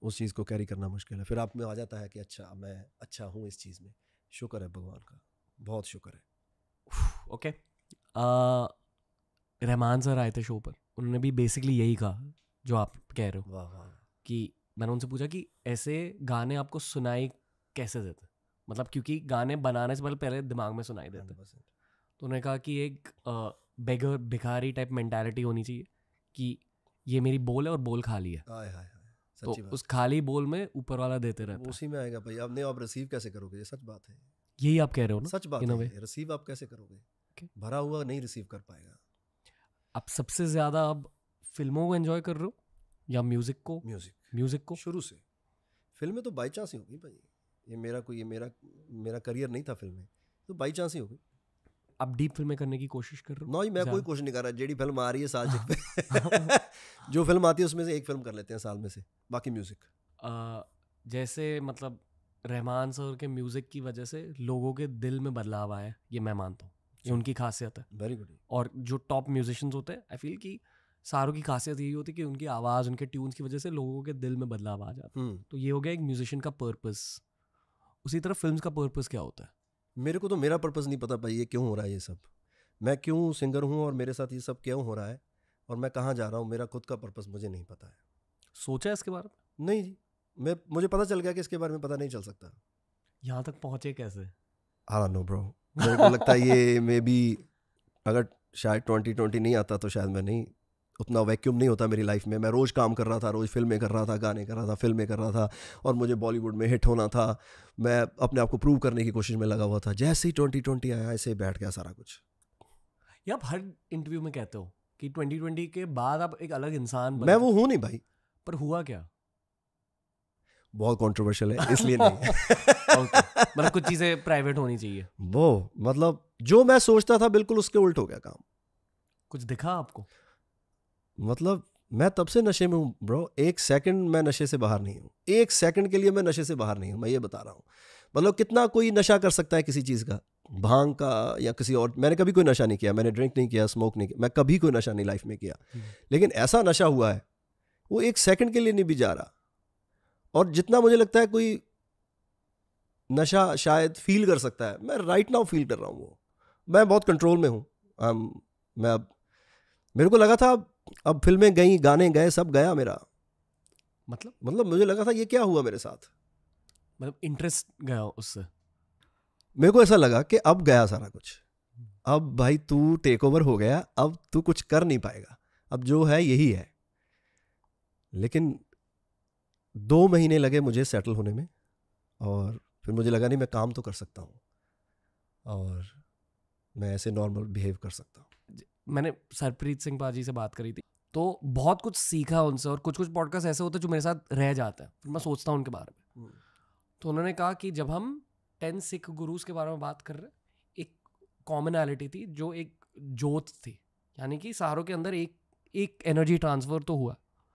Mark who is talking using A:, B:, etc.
A: उस चीज़ को कैरी करना मुश्किल है। फिर आप में आ जाता है कि अच्छा मैं अच्छा हूँ इस चीज़ में, शुक्र है भगवान का, बहुत शुक्र है।
B: ओके, रहमान सर आए थे शो पर, उन्होंने भी बेसिकली यही कहा जो आप कह रहे हो
A: वाह वाह।
B: कि मैंने उनसे पूछा कि ऐसे गाने आपको सुनाई कैसे देते, मतलब क्योंकि गाने बनाने से पहले दिमाग में सुनाई देते।
A: 100%।
B: तो उन्होंने कहा कि एक बेगर भिखारी टाइप मेंटालिटी होनी चाहिए कि ये मेरी बोल है और बोल खाली है,
A: हाय हाय हाय,
B: तो
A: सच्ची बात
B: उस
A: है।
B: खाली बोल में ऊपर वाला देते
A: वो
B: रहता है।
A: उसी में आएगा भाई, आप नहीं, आप रिसीव कैसे करोगे, ये सच बात है।
B: यही आप कह रहे हो ना,
A: सच बात
B: इन अ
A: है,
B: वे।
A: ये रिसीव आप कैसे करोगे?
B: Okay.
A: भरा हुआ नहीं रिसीव कर पाएगा।
B: आप सबसे ज्यादा अब फिल्मों को एंजॉय कर रहे हो या म्यूजिक को?
A: म्यूजिक
B: म्यूजिक को
A: शुरू से, फिल्में तो बाई चांस ही होगी भाई। ये मेरा करियर नहीं था फिल्में, तो बाई चांस ही होगी।
B: आप डीप फिल्में करने की कोशिश कर रहे हो?
A: नहीं, मैं कोई कोशिश नहीं कर रहा, जेडी फिल्म आ रही है साल पे जो फिल्म आती है उसमें से एक फिल्म कर लेते हैं साल में से, बाकी म्यूजिक।
B: जैसे मतलब रहमान सर के म्यूजिक की वजह से लोगों के दिल में बदलाव आया है, ये मैं मानता हूँ, ये उनकी खासियत है।
A: Very good.
B: और जो टॉप म्यूजिशियंस होते हैं, आई फील कि सारों की खासियत यही होती है कि उनकी आवाज़, उनके ट्यून्स की वजह से लोगों के दिल में बदलाव आ जाता है। तो ये हो गया एक म्यूजिशियन का पर्पस। उसी तरह फिल्म्स का पर्पस क्या होता है?
A: मेरे को तो मेरा पर्पस नहीं पता भाई, ये क्यों हो रहा है ये सब, मैं क्यों सिंगर हूँ और मेरे साथ ये सब क्यों हो रहा है और मैं कहाँ जा रहा हूँ, मेरा खुद का पर्पस मुझे नहीं पता है।
B: सोचा है इसके बारे में?
A: नहीं जी, मुझे पता चल गया कि इसके बारे में पता नहीं चल सकता।
B: यहाँ तक पहुँचे कैसे?
A: आई डोंट नो ब्रो, मेरे को लगता है ये मे बी अगर शायद 2020 नहीं आता तो शायद मैं नहीं, उतना वैक्यूम नहीं होता मेरी लाइफ में। मैं रोज़ काम कर रहा था, रोज़ फिल्में कर रहा था, गाने कर रहा था, फिल्में कर रहा था, और मुझे बॉलीवुड में हिट होना था। मैं अपने आप को प्रूव करने की कोशिश में लगा हुआ था। जैसे ही 2020 आया ऐसे ही बैठ गया सारा कुछ।
B: ये आप हर इंटरव्यू में कहते हो कि 2020 के बाद आप एक अलग इंसान बने।
A: मैं वो हूँ नहीं भाई।
B: पर हुआ क्या?
A: बहुत कंट्रोवर्शियल है इसलिए नहीं
B: Okay. मतलब कुछ चीज़ें प्राइवेट होनी चाहिए।
A: वो मतलब जो मैं सोचता था बिल्कुल उसके उल्ट हो गया काम।
B: कुछ दिखा आपको?
A: मतलब मैं तब से नशे में हूँ ब्रो, एक सेकंड मैं नशे से बाहर नहीं हूँ, एक सेकंड के लिए मैं नशे से बाहर नहीं हूँ, मैं ये बता रहा हूँ। मतलब कितना कोई नशा कर सकता है किसी चीज़ का, भांग का या किसी और। मैंने कभी कोई नशा नहीं किया, मैंने ड्रिंक नहीं किया, स्मोक नहीं किया, मैं कभी कोई नशा नहीं लाइफ में किया। लेकिन ऐसा नशा हुआ है वो एक सेकंड के लिए नहीं भी जा रहा। और जितना मुझे लगता है कोई नशा शायद फील कर सकता है, मैं राइट नाउ फील कर रहा हूँ वो। मैं बहुत कंट्रोल में हूँ। मैं अब मेरे को लगा था अब फिल्में गई, गाने गए, सब गया मेरा। मतलब मुझे लगा था ये क्या हुआ मेरे साथ,
B: मतलब इंटरेस्ट गया उससे।
A: मेरे को ऐसा लगा कि अब गया सारा कुछ, अब भाई तू टेक ओवर हो गया, अब तू कुछ कर नहीं पाएगा, अब जो है यही है। लेकिन 2 महीने लगे मुझे सेटल होने में, और फिर मुझे लगा नहीं मैं काम तो कर सकता हूँ और मैं ऐसे नॉर्मल बिहेव कर सकता हूँ।
B: मैंने सरप्रीत सिंह पाजी से बात करी थी, तो बहुत कुछ सीखा उनसे, और कुछ कुछ पॉडकास्ट ऐसे होते हैं जो मेरे साथ रह जाता है, फिर मैं सोचता हूँ उनके बारे में। तो उन्होंने कहा कि जब हम 10 सिख गुरुज के बारे में बात कर रहे, एक कॉमनैलिटी थी जो एक जोत थी, यानी कि सारों के अंदर एक एनर्जी ट्रांसफर तो हुआ,